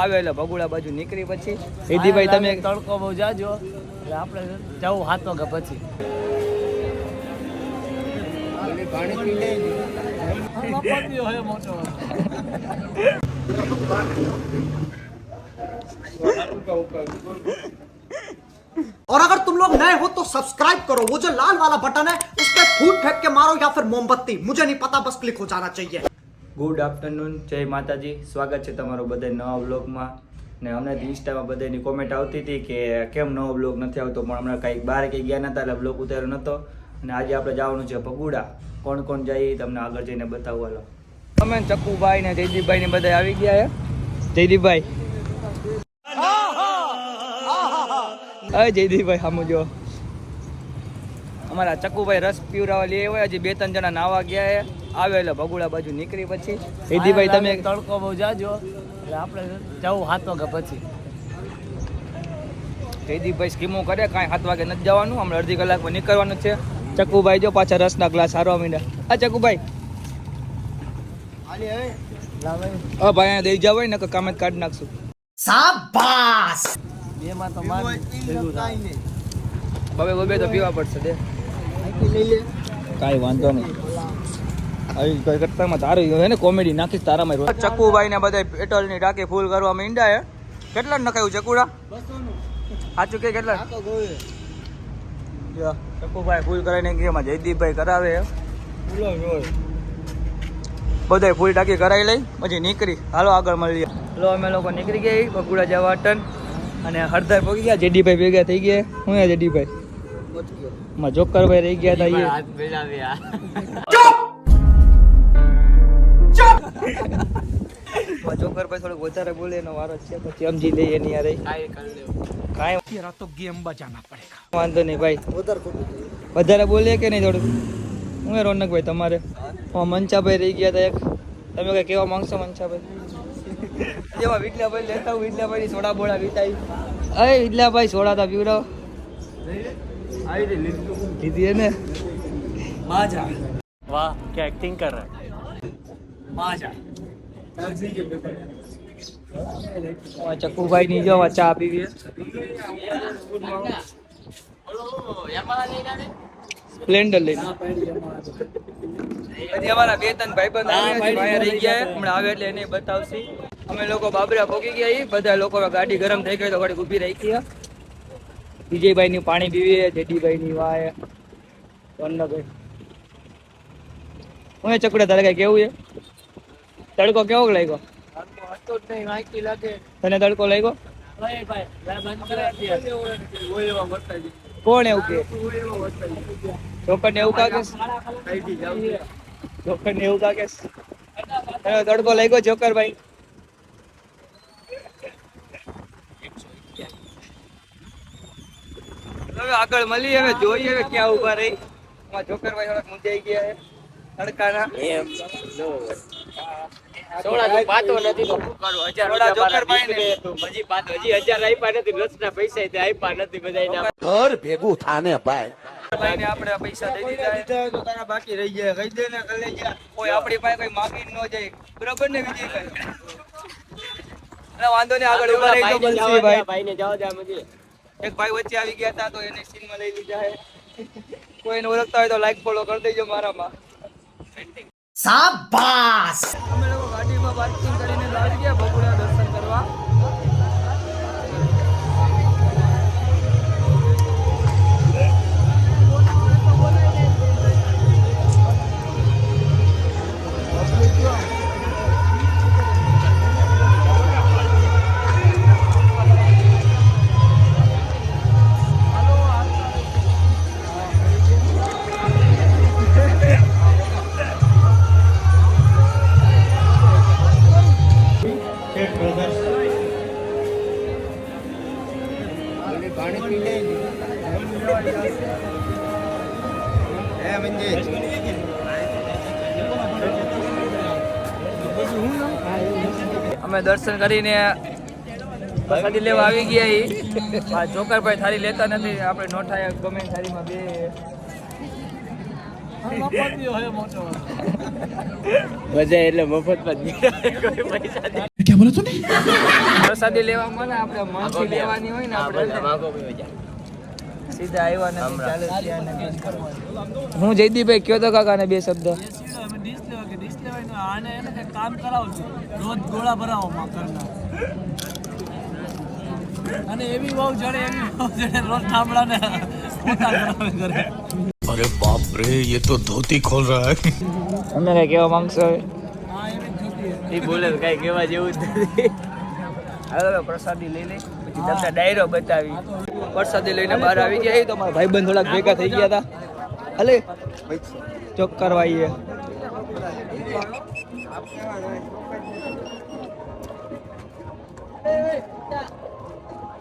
આવે એટલે ભગુડા બાજુ નીકળી પછી હિદીભાઈ તમે તડકો બહુ જાજો એટલે આપણે જવું 7 વાગ્યા પછી પાણી પી લે મોટો और अगर तुम लोग नए हो तो सब्सक्राइब करो, वो जो लाल वाला बटन है उस पर फूट फेंक के मारो या फिर मोमबत्ती, मुझे नहीं पता, बस क्लिक हो जाना चाहिए। ગુડ આફ્ટરનૂન, જય માતાજી, સ્વાગત છે તમારું બધા નવા વ્લોગમાં. ને હમણાં ઇન્સ્ટામાં બધાની કોમેન્ટ આવતી હતી કે કેમ નવો વ્લોગ નથી આવતો, પણ હમણાં કંઈક બહાર કંઈ ગયા નતા એટલે વ્લોગ ઉતાર્યો નહોતો. અને આજે આપણે જવાનું છે ભગુડા. કોણ કોણ જાય તમને આગળ જઈને બતાવવા લો. અમે ચક્કુભાઈ ને જયદીપભાઈ ને બધા આવી ગયા છે. જયદીપભાઈ અરે જયદીપભાઈ સામુ જો અમારા ચક્કુભાઈ રસ પીવરાવા લઈ આવ્યા. હજી 2-3 જણા નાવા ગયા છે. આવે એટલે ભગુડા બાજુ નીકળી પછી જયદીપભાઈ તમે તડકો બહુ જાજો એટલે આપણે જવું 7 વાગ્યા પછી. જયદીપભાઈ સ્કીમો કરે કાંઈ 7 વાગે નથી જવાનું, હમણાં અડધી કલાકમાં નીકળવાનું છે. ચક્કુભાઈ જો પાછા રસના ગ્લાસ હારવા માંડ્યા. આ ચક્કુભાઈ હા ભાઈ અહીંયા દઈ જાવ ને કામ જ કાઢી નાખશું. शाबाश। બેમાં તો માર બબે તો પીવા પડશે દે કાંઈ વાંધો નહીં. આવી કોઈ કરતામાં તારું હે ને કોમેડી નાખીશ તારામાં. ચક્કુભાઈ ને બધા પેટ્રોલની ટાંકી ફૂલ કરવા માંડ્યા હે. કેટલા નખાયું ચક્કુડા? સાચું કે કેટલા? ચક્કુભાઈ ફૂલ કરાવીને ગયા, જયદીપભાઈ કરાવે બધા ફૂલ ટાંકી કરાવી લઈ પછી નીકળી. હાલો આગળ મળીએ. હાલો અમે લોકો નીકળી ગયા ભગુડા જવા ટન અને હળદર પહોંચી ગયા. જેડીભાઈ ભેગા થઈ ગયા. હું જેડીભાઈ માં જોકરભાઈ રહી ગયા હતા. હાથ મિલાવ્યા. જોકરભાઈ થોડુંક વધારે બોલે એનો વારો છે, પછી સમજી લઈએ એની યાર. કાંઈ तो गेम बजाना पड़ेगा। વાંધો નહીં ભાઈ. વધારે બોલે કે નહીં થોડુંક? હું રોનકભાઈ તમારે મંચાભાઈ રહી ગયા હતા એક. તમે કઈ કહેવા માંગશો મંચાભાઈ? જેવા વિટલાભાઈ લેતા હું વિટલાભાઈ સોડા બોડા વીતાઈ. અરે વિટલાભાઈ સોડા તા પીવડાવ લીધી ને. माजा वाह क्या एक्टिंग कर रहा है माजा ચક્કુભાઈ ની જો ચા પીવી સ્પ્લેન્ડર લઈને. પછી અમારા 2-3 ભાઈબંધ આવ્યા રહી ગયા, હમણાં આવે એટલે એને બતાવશે. અમે લોકો બાબરા પહોંચી ગયા. બધા લોકો ગાડી ગરમ થઈ ગઈ તો ગાડી ઊભી રાખી. વિજયભાઈ ની પાણી પીવી, જેડીભાઈ ની વાય વન્નભાઈ. હું ચકુડા તારે કઈ કેવું છે? તડકો કેવો લાગ્યો? તને તડકો લાગ્યો? કોણ એવું કે? ચોકડ ને એવું કાકે? ચોકડ ને એવું કાકે? તડકો લાગ્યો જોકરભાઈ? હવે આગળ મળીએ, હવે જોઈએ હવે ક્યાં ઉભા રહી. જોકરભાઈ થોડાક મુંજાઈ ગયા છે તડકાના. સોડા જો પાતો નથી તો શું કરું? 1000 જોકરભાઈ ને હજી 1000 આપ્યા નથી, રસના પૈસા તે આપ્યા નથી બધાયના. ઘર ભેગું થાને ભાઈ. ભાઈ ને આપણે પૈસા દઈ દીધા તો તારા બાકી રહી જાય. કહી દે ને કલે જા કોઈ આપણી પાસે કોઈ માગી ન જાય, બરાબર ને વિજયભાઈ? વાંધો નહીં, આગળ ઉભા રહી તો બનશે ભાઈ. ભાઈને જાવ દે મજી. એક ભાઈ વચ્ચે આવી ગયા હતા તો એને સીનમાં લઈ લીધા છે. કોઈને ઓળખતા હોય તો લાઈક ફોલો કરી દેજો મારામાં. शाबाश। અમે લોકો ગાડીમાં પાર્કિંગ કરીને આવી ગયા ભગુડા દર્શન કરવા. અમે દર્શન કરીને પ્રસાદી લેવા આવી ગયા. જોકરભાઈ થાળી લેતા નથી, આપણે નોઠાયા ગમે થાળીમાં બે. મજા એટલે મફત માં કોઈ પૈસા क्या बोला तूने? પ્રસાદી લેવામાં ને આપણે મનથી લેવાની હોય ને આપણે માગો બે હજાર સીધા આવ્યા નથી ચાલે ત્યાં ને બંધ કરવાનું. હું જયદીપભાઈ કયો તો કાકા ને બે શબ્દ. કામ કરાવો છો રોજ ગોળા ભરાવો મકરના અને એવી બહુ જડે રોજ ઠામડાને પોતા કરાવે કરે. अरे बाप रे ये तो धोती खोल रहा है. તમે કઈ કહેવા માંગશો? હા એવી જ જોતી એ બોલે કઈ કેવા જેવું જ નથી. હવે પ્રસાદી લઈ લઈ પછી તમને ડાયરો બતાવી. પ્રસાદી લઈને બહાર આવી ગયા તો મારા ભાઈબંધ થોડાક ભેગા થઈ ગયા હતા. હલે ચોક કરવા આવીએ.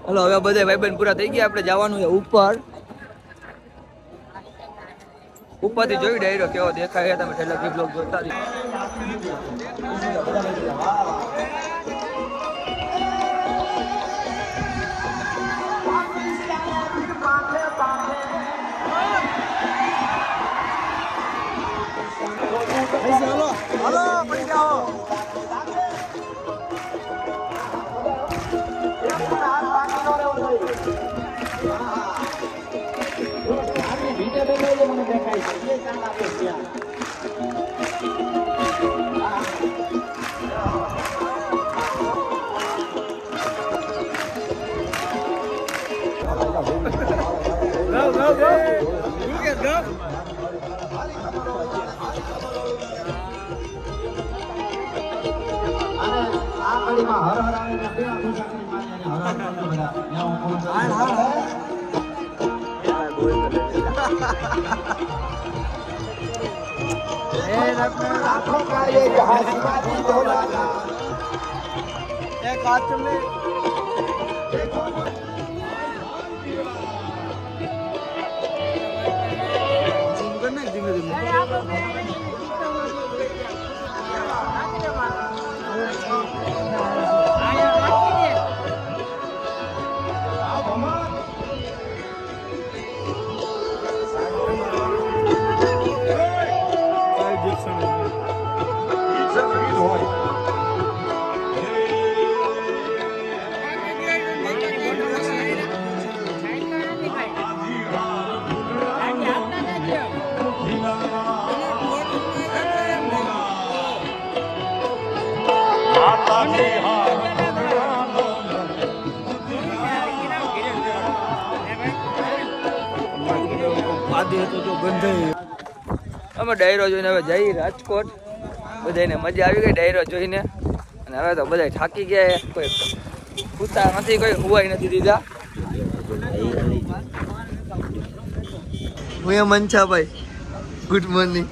હલો હવે બધા ભાઈબંધ પૂરા થઈ ગયા, આપણે જવાનું છે ઉપર. ઉપરથી જોઈ ડાયરો કેવો દેખાય તમે છેલ્લા બ્લોગ જોતા રહી. અમે ડાયરો જોઈને હવે જઈ રાજકોટ. બધાને મજા આવી ગઈ ડાયરો જોઈને, અને હવે તો બધા થાકી ગયા. કોઈ સૂતા નથી, કોઈ હુવાય નથી દીધા. હું એ મનછાભાઈ, ગુડ મોર્નિંગ.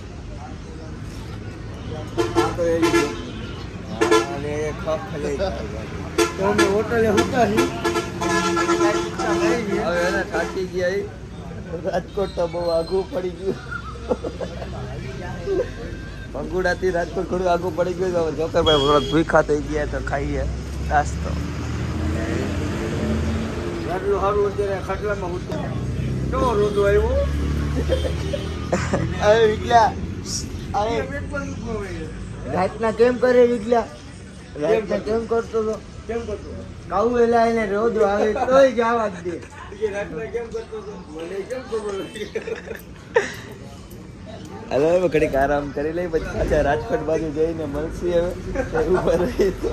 હવે એને થાકી ગયા. રાજકોટ તો બહુ આઘું પડી ગયું. પંગુડાથી રાજકોટ થોડું આઘું પડી ગયું. હવે જોકરભાઈ થોડાક ભૂખા થઈ ગયા તો ખાઈએ નાસ્તો. સારું અત્યારે ખાટલામાં કેવો રોદો આવ્યો. અરે વિકલા રાતના કેમ કરે? વિકલા રાતના કેમ કરતો હતો? કેમ કરતો? કાવું એલા એને રોદો આવે તોય જવા જ દે. હવે હવે ઘડીક આરામ કરી લઈ, પછી પાછા રાજકોટ બાજુ જઈને મળશી. હવે ઉભા રહી તો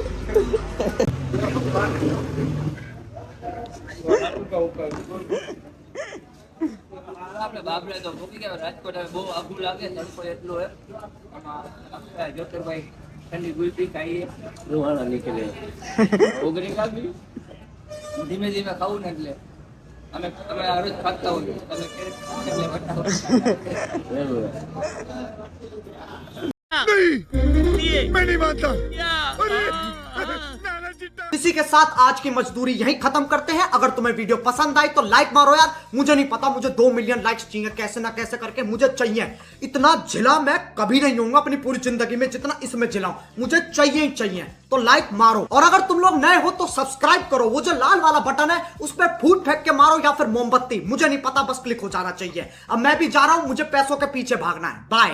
આપણે બાપરે તો મૂકી ગયા. રાજકોટ હવે બહુ આઘું લાગે, તડકો એટલો હે. જ્યોતિર્ભાઈ ઠંડી ગુલપી ખાઈએ, રૂહાણા નીકળે ઓગરી કાઢી ધીમે ધીમે ખાવું ને એટલે અમે આ રોજ ખાતા હોય. इसी के साथ आज की मजदूरी यहीं खत्म करते हैं. अगर तुम्हें वीडियो पसंद आई तो लाइक मारो यार. मुझे नहीं पता, मुझे 2 मिलियन लाइक्स चाहिए कैसे ना कैसे करके. मुझे चाहिए. इतना झिला मैं कभी नहीं होऊंगा अपनी पूरी जिंदगी में जितना इसमें झिला हूं. मुझे चाहिए ही चाहिए. तो लाइक मारो, और अगर तुम लोग नए हो तो सब्सक्राइब करो. वो जो लाल वाला बटन है उस पर फूट फेंक के मारो या फिर मोमबत्ती, मुझे नहीं पता, बस क्लिक हो जाना चाहिए. अब मैं भी जा रहा हूं, मुझे पैसों के पीछे भागना है. बाय.